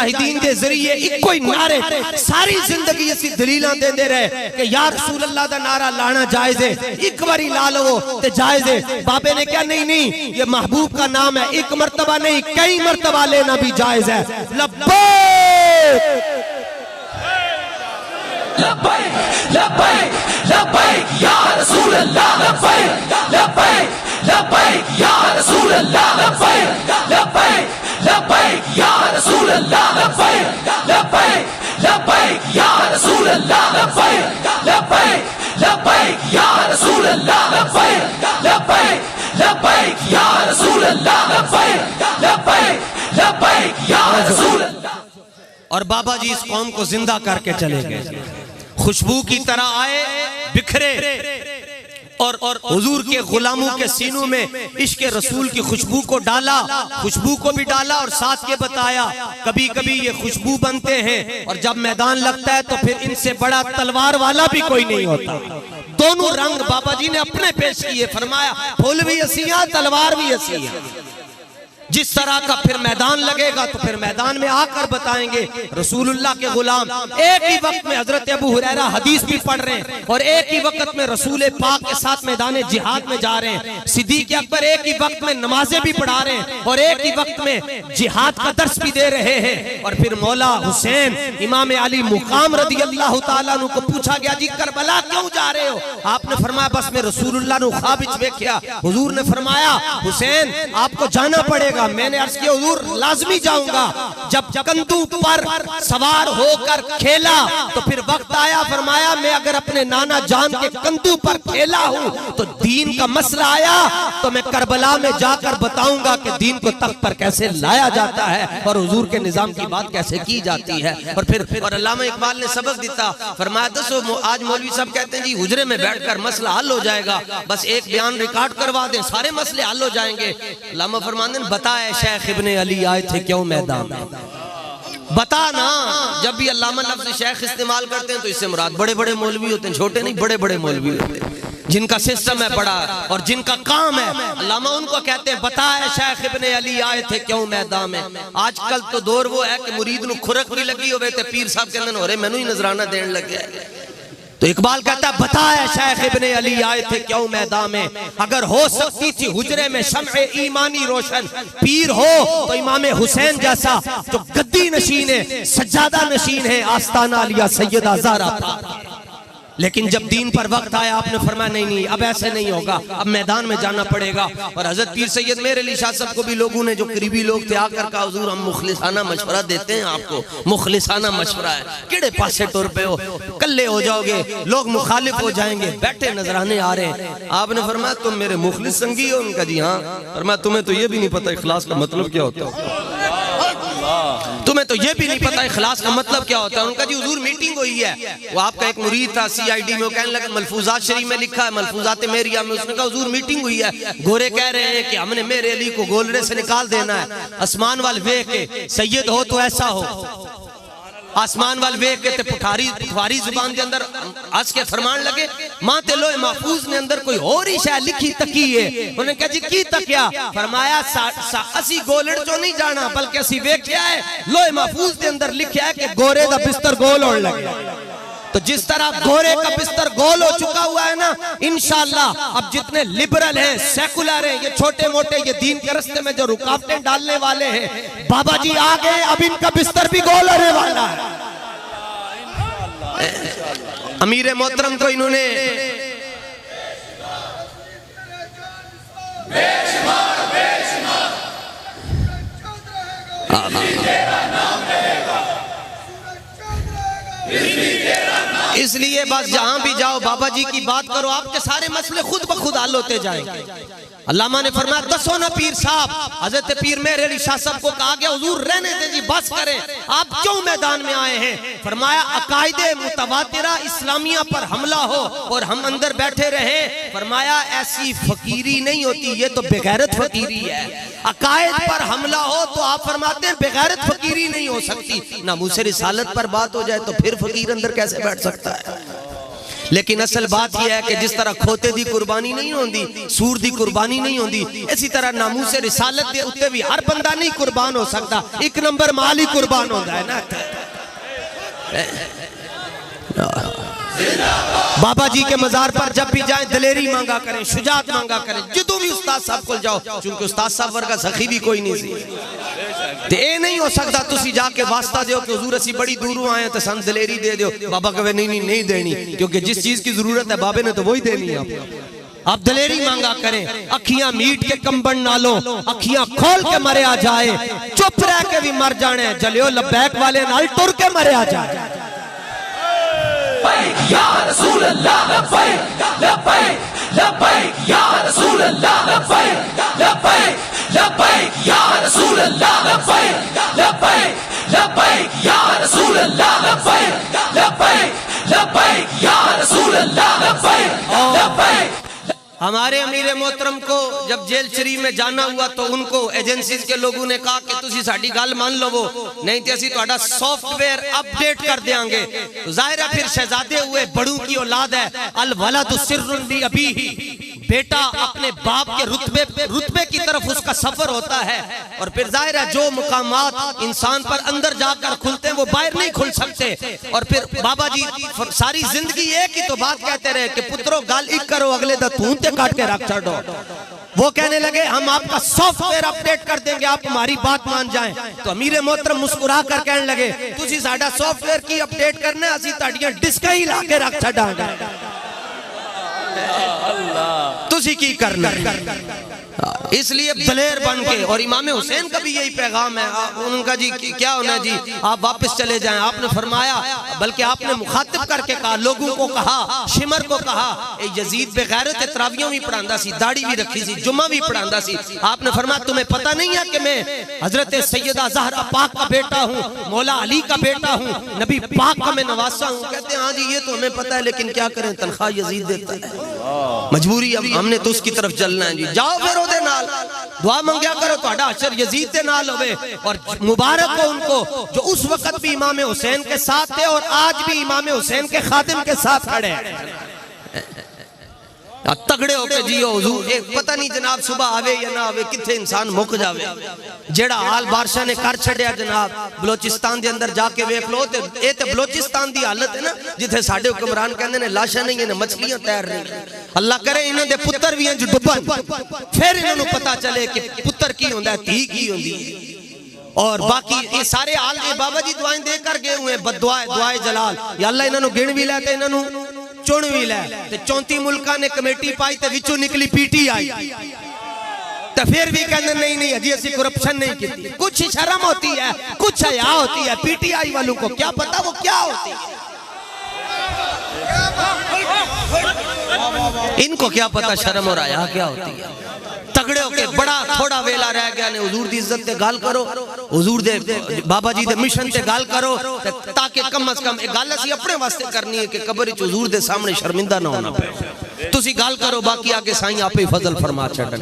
मुजाहिदीन के जरिए इको ही नारे सारी जिंदगी असी दलीलां देंदे रहे कि या रसूल अल्लाह दा नारा लाना जायज है, एक बारी ला लो ते जायज है। बाबे ने क्या नहीं नहीं, ये महबूब का नाम है, एक मर्तबा नहीं कई मर्तबा लेना भी जायज है। लब्बैक लब्बैक लब्बैक लब्बैक या रसूल अल्लाह, लब्बैक लब्बैक लब्बैक या रसूल अल्लाह, लब्बैक लब्बैक लब्बैक या रसूल अल्लाह, लब्बैक लब्बैक लब्बैक या रसूल अल्लाह, लब्बैक लब्बैक लब्बैक या रसूल अल्लाह, लब्बैक लब्बैक लब्बैक या रसूल अल्लाह, लब्बैक लब्बैक लब्बैक या रसूल अल्लाह। और बाबा जी इस कौम को जिंदा करके चले गए, खुशबू की तरह आए बिखरे और हुजूर के गुलामों के सीनों में इश्क रसूल की खुशबू को डाला, खुशबू को भी डाला और साथ ये बताया कभी कभी ये खुशबू बनते हैं और जब मैदान लगता है तो फिर इनसे बड़ा तलवार वाला भी कोई नहीं होता। दोनों रंग बाबा जी ने अपने पेश किए, फरमाया फूल भी हसी है तलवार भी हसी है। जिस तरह का फिर मैदान लगेगा तो फिर मैदान में आकर बताएंगे रसूलुल्लाह के गुलाम एक ही वक्त में हजरत अबू हुरैरा हदीस भी पढ़ रहे हैं और एक ही वक्त में रसूल पाक के साथ मैदान जिहाद में जा रहे हैं। सिद्दीक अकबर एक ही वक्त में नमाजें भी पढ़ा रहे हैं और एक ही वक्त में जिहाद का दर्स भी दे रहे हैं। और फिर मौला हुसैन इमाम अली मुकाम रदी अल्लाह तआला अन्हु को पूछा गया जी करबला क्यों जा रहे हो? आपने फरमाया बस मैं रसूलुल्लाह नु ख्वाब विच देखया। हुजूर ने फरमाया हुसैन आपको जाना पड़ेगा। मैंने अर्ज किया हुजूर लाजमी जाऊंगा। जब कंधू पर सवार होकर खेला तो फिर वक्त आया, फरमाया मैं अगर अपने नाना जान के कंधू पर खेला हूं तो दीन का मसला आया तो मैं करबला में जाकर बताऊंगा कि दीन को तख्त पर कैसे लाया जाता है और हुजूर के निजाम की बात कैसे की जाती है। और फिर और अल्लामा इकबाल ने सबक दिता, फरमाया दसो आज मौलवी साहब कहते हैं जी हुजरे में बैठकर मसला हल हो जाएगा, बस एक बयान रिकॉर्ड करवा दें सारे मसले हल हो जाएंगे। अल्लामा फरमाते हैं बता शेख इब्ने अली आए थे क्यों मैदान में, बता ना। जब भी अल्लामा लफ्ज़ शेख इस्तेमाल करते हैं तो इससे मुराद बड़े बड़े मौलवी होते हैं, छोटे नहीं बड़े बड़े मौलवी होते हैं जिनका सिस्टम है बड़ा और जिनका काम है। अल्लामा उनको कहते हैं बता शेख इब्ने अली आए थे क्यों मैदान में। आजकल तो दौर वो है कि मुरीद नु खुरक भी लगी होवे ते पीर साहब के अंदर हो रहे मैनू ही नजराना देने लगे। तो इकबाल कहता है बताया शेख इब्ने अली आए थे क्यों मैदान में, अगर हो सकती थी हुजरे में शम्ए ईमानी रोशन, पीर हो तो इमाम हुसैन जैसा जो गद्दी नशीन है सज्जादा नशीन है आस्ताना लिया सैयदा ज़हरा था। लेकिन जब दीन पर वक्त आया आपने फरमाया नहीं नहीं अब ऐसे नहीं होगा, अब मैदान में जाना पड़ेगा। और हजरत पीर सैयद मेरे अली शाह साहब को भी लोगों ने जो करीबी लोग थे आकर कहा हुजूर हम मुखलिसाना मशवरा देते हैं आपको, मुखलिसाना मशवरा है, किड़े पासे टुर पे हो, कल्ले हो जाओगे, लोग मुखालिफ हो जाएंगे, बैठे नजराने आ रहे हैं। आपने फरमाया तुम मेरे मुखलिस संगी हो? उनका जी हाँ। फरमाया तुम्हें तो ये भी नहीं पता इखलास का मतलब क्या होता है, तुम्हें तो ये भी नहीं पता इखलास का मतलब क्या होता है। उनका जी हुजूर मीटिंग हुई है, वो आपका एक मुरीद था CID में, वो कहने लगा मलफूजात शरीफ में लिखा है मलफूजात मेरिया में, उसने कहा हुजूर मीटिंग हुई है, गोरे कह रहे हैं कि हमने मेरे अली को गोलरे से निकाल देना है, आसमान वाल वे के सैयद हो तो ऐसा हो, आसमान वाल वे के ते पुठारी जुबान के अंदर हंस के फरमान लगे मां ते लोहे महफूज ने अंदर कोई और ही शायद लिखी तकी है। उन्होंने कहा जी की तकिया? फरमाया असी गोलड़ चो नहीं जाना बल्कि असी वेख्या है लोहे महफूज के अंदर लिखा है कि गोरे दा बिस्तर गोल होने लगे। तो जिस तरह गोरे का बिस्तर गोल हो चुका हुआ है ना, इंशाअल्लाह अब जितने लिबरल हैं सेकुलर हैं, ये छोटे मोटे ये दीन के रास्ते में जो रुकावटें डालने वाले हैं, बाबा जी आ गए, अब इनका बिस्तर भी गोल होने वाला है। अमीर मोहतरम को इन्होंने इसलिए बस जहां भी जाओ बाबा जी की बात करो, आपके सारे मसले खुद ब खुद हल होते जाएंगे। अल्लामा ने फरमाया दसो ना पीर साहब, हजरत पीर मेरे अली शाह साहब को कहा गया हुजूर रहने दे जी बस करें, आप क्यों मैदान में आए हैं? फरमाया अकायदे मुतवातिरा इस्लामिया पर हमला हो और हम अंदर बैठे रहे। फरमाया ऐसी फकीरी नहीं होती, ये तो बेगैरत फकीरी है। अकायद पर हमला हो तो आप फरमाते हैं बेगैरत फकीरी नहीं हो सकती, ना मुझसे रिसालत पर बात हो जाए तो फिर फकीर अंदर कैसे बैठ सकता है। लेकिन असल बात यह है कि जिस तरह खोते दी कुर्बानी नहीं होती, सूर दी कुर्बानी नहीं होती, इसी तरह नामूसे रिसालत दे उत्ते भी हर बंदा नहीं कुर्बान हो सकता, एक नंबर माल ही कुर्बान होता है ना। बाबा जी के मजार पर जब भी जाएं दिलेरी मांगा करें, शुजात मांगा करें, जो भी उस्ताद साहब को जाओ, क्योंकि उस्ताद साहब वर्गा सखी भी कोई नहीं सी। ते ए नहीं हो सकता तुसी जाके वास्ता दो कि हुजूर असी बड़ी दूरों आए तो सन दिलेरी दे दो। बाबा कहे नहीं नहीं नहीं देनी, क्योंकि जिस चीज की जरूरत है बाबे ने तो वही देनी है। आप दिलेरी मांगा करें, अखियां मीट के कंबन नालों अखियां खोल के मरे आ जाए, चुप रह के भी मर जाने, जलियो लब्बैक वाले नाल टुर के मरे आ जाए। या रसूल अल्लाह लब्बैक लब्बैक लब्बैक या रसूल अल्लाह लब्बैक लब्बैक लब्बैक या रसूल अल्लाह लब्बैक लब्बैक लब्बैक या रसूल अल्लाह लब्बैक लब्बैक लब्बैक या रसूल अल्लाह लब्बैक लब्बैक। हमारे अमीर मोहतरम को जब जेल शरीफ में जाना हुआ तो उनको एजेंसी के लोगों ने कहा कि तुसी साडी गल मान लवो, नहीं तो असी तुहाडा सॉफ्टवेयर अपडेट कर देंगे। तो जाहिर है फिर शहजादे हुए, बड़ों की औलाद है, अल वलदु सिर्रुन बि अबीही, बेटा अपने बाप के रुतबे की तरफ उसका सफर होता है। और फिर जाहिर है जो मुकामात इंसान पर अंदर जाकर खुलते हैं वो बाहर नहीं खुल सकते। और फिर बाबा जी सारी जिंदगी एक ही तो बात कहते रहे कि पुत्रो गाल इक करो अगले दा तूं ते काट के रख छोड़ो। वो कहने लगे हम आपका सॉफ्टवेयर अपडेट कर देंगे, आप हमारी बात मान जाएं। तो अमीर मोहतरम मुस्कुरा कर कहने लगे तुसी साडा सॉफ्टवेयर की अपडेट करना, असी ताड़ियां डिस्क ही ला के रख छड़ांगे, तुसी की करना। इसलिए दलेर बन के, और इमाम हुसैन का भी यही पैगाम है उनका जी क्या होना जी, आप वापस चले जाएं। आपने फरमाया, बल्कि आपने मुखातिब करके कहा, लोगों को कहा, शिमर को कहा, यजीद बेगैरत तरावियों भी पढ़ांदा सी, दाढ़ी भी रखी सी, जुम्मा भी पढ़ांदा सी। आपने फरमाया तुम्हें पता नहीं है कि मैं हजरत सैयदा ज़हरा पाक का बेटा हूँ, मौला अली का बेटा हूँ, नबी पाक का मैं नवासा हूँ। कहते हैं हाँ जी ये तो हमें पता है, लेकिन क्या करें तनख्वाह यजीद देता है, मजबूरी अब हमने तो उसकी तरफ चलना है जी। जाओ फिर ओदे नाल दुआ मंगया करो, तुहाडा अशर यजीद दे नाल होवे। और मुबारक हो उनको जो उस वक्त भी इमाम हुसैन के साथ थे और आज भी इमाम हुसैन के खादिम के साथ खड़े हैं। तगड़े होके जियो हुजूर, पता नहीं जनाब सुबह आवे या ना आवे, किथे इंसान मुक जावे। जेड़ा हाल बादशाह ने कर छड़िया जनाब, बलोचिस्तान दे अंदर जाके वेख लो ते ए ते बलोचिस्तान दी हालत है ना, जिथे साडे हुक्मरान कहंदे ने लाशां नहीं ने मछलियां तैर रही। अल्लाह करे इन्हां दे पुत्तर भी इंज डुबन, फिर इन्हां नूं पता चले कि पुत्तर की हुंदा है, धी की हुंदी है। और बाकी ये सारे हाल ये बाबा जी दुआएं दे कर गए हुए, बददुआएं दुआए जलाल, या अल्लाह इन्हां नूं गिण भी लै ते इन्हां नूं चुन भी लै। ते 34 मुल्कां ने कमेटी पाई ते विचों निकली पीटीआई, तो फिर भी कहते नहीं नहीं अजी ऐसी करप्शन नहीं की। कुछ शर्म होती है, कुछ हया होती है। पीटीआई वालों को क्या पता वो क्या होती है, इनको क्या पता शर्म और हया क्या होती है। तगड़े होके बड़ा थोड़ा वेला रह गया ने हुजूर दी इज्जत ते गाल करो, हुजूर दे बाबा जी दे मिशन ते गाल करो, ताकि कम अज कम एक गल असी अपने वास्ते करनी है कि कब्र च हुजूर दे सामने शर्मिंदा ना होना पे। तुसी गाल करो, बाकी आगे साईं आपे ही फजल फरमा छड़न।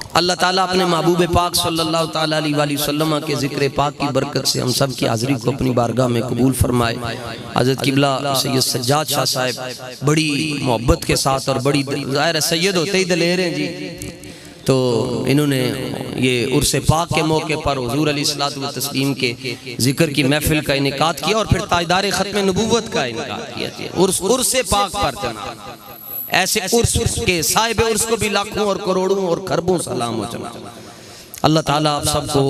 अल्लाह ताला अपने महबूब पाक सल्लल्लाहु ताला अलैहि वसल्लम के जिक्र पाक की बरकत से हम सब की हाजिरी को अपनी बारगाह में कबूल फरमाए। हज़रत किबला सैयद सज्जाद शाह साहब बड़ी मोहब्बत के साथ, और बड़ी ज़ाहिर है सैयद होते ही दलेर हैं जी, तो इन्होंने ये उर्स पाक के मौके पर हुजूर अलैहिस्सलातु व तस्लीम के जिक्र की महफिल का इनेकाद किया, और फिर ताजदार खत्म नबूवत का इनेकाद किया। उर्स पाक पर जनाब ऐसे उर्स के साहिब उर्स को भी लाखों और करोड़ों और खरबों सलाम हो जनाब। अल्लाह ताला आप सबको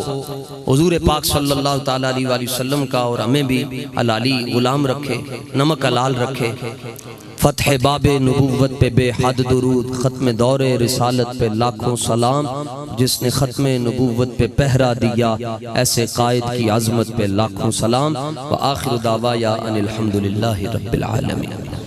हुजूर पाक सल्लल्लाहु ताला अलैहि वसल्लम का और हमें भी हलाली गुलाम रखे, नमक हलाल रखे। फतह बाबे नबूवत पे बेहद दुरूद, ख़त्म दौरे रिसालत पे लाखों सलाम, जिसने ख़त्म नबूवत पे पहरा दिया ऐसे कायद की अज़मत पे लाखों सलाम। व आखिर दावा या अनिल हम्दुलिल्लाहि रब्बिल आलमीन।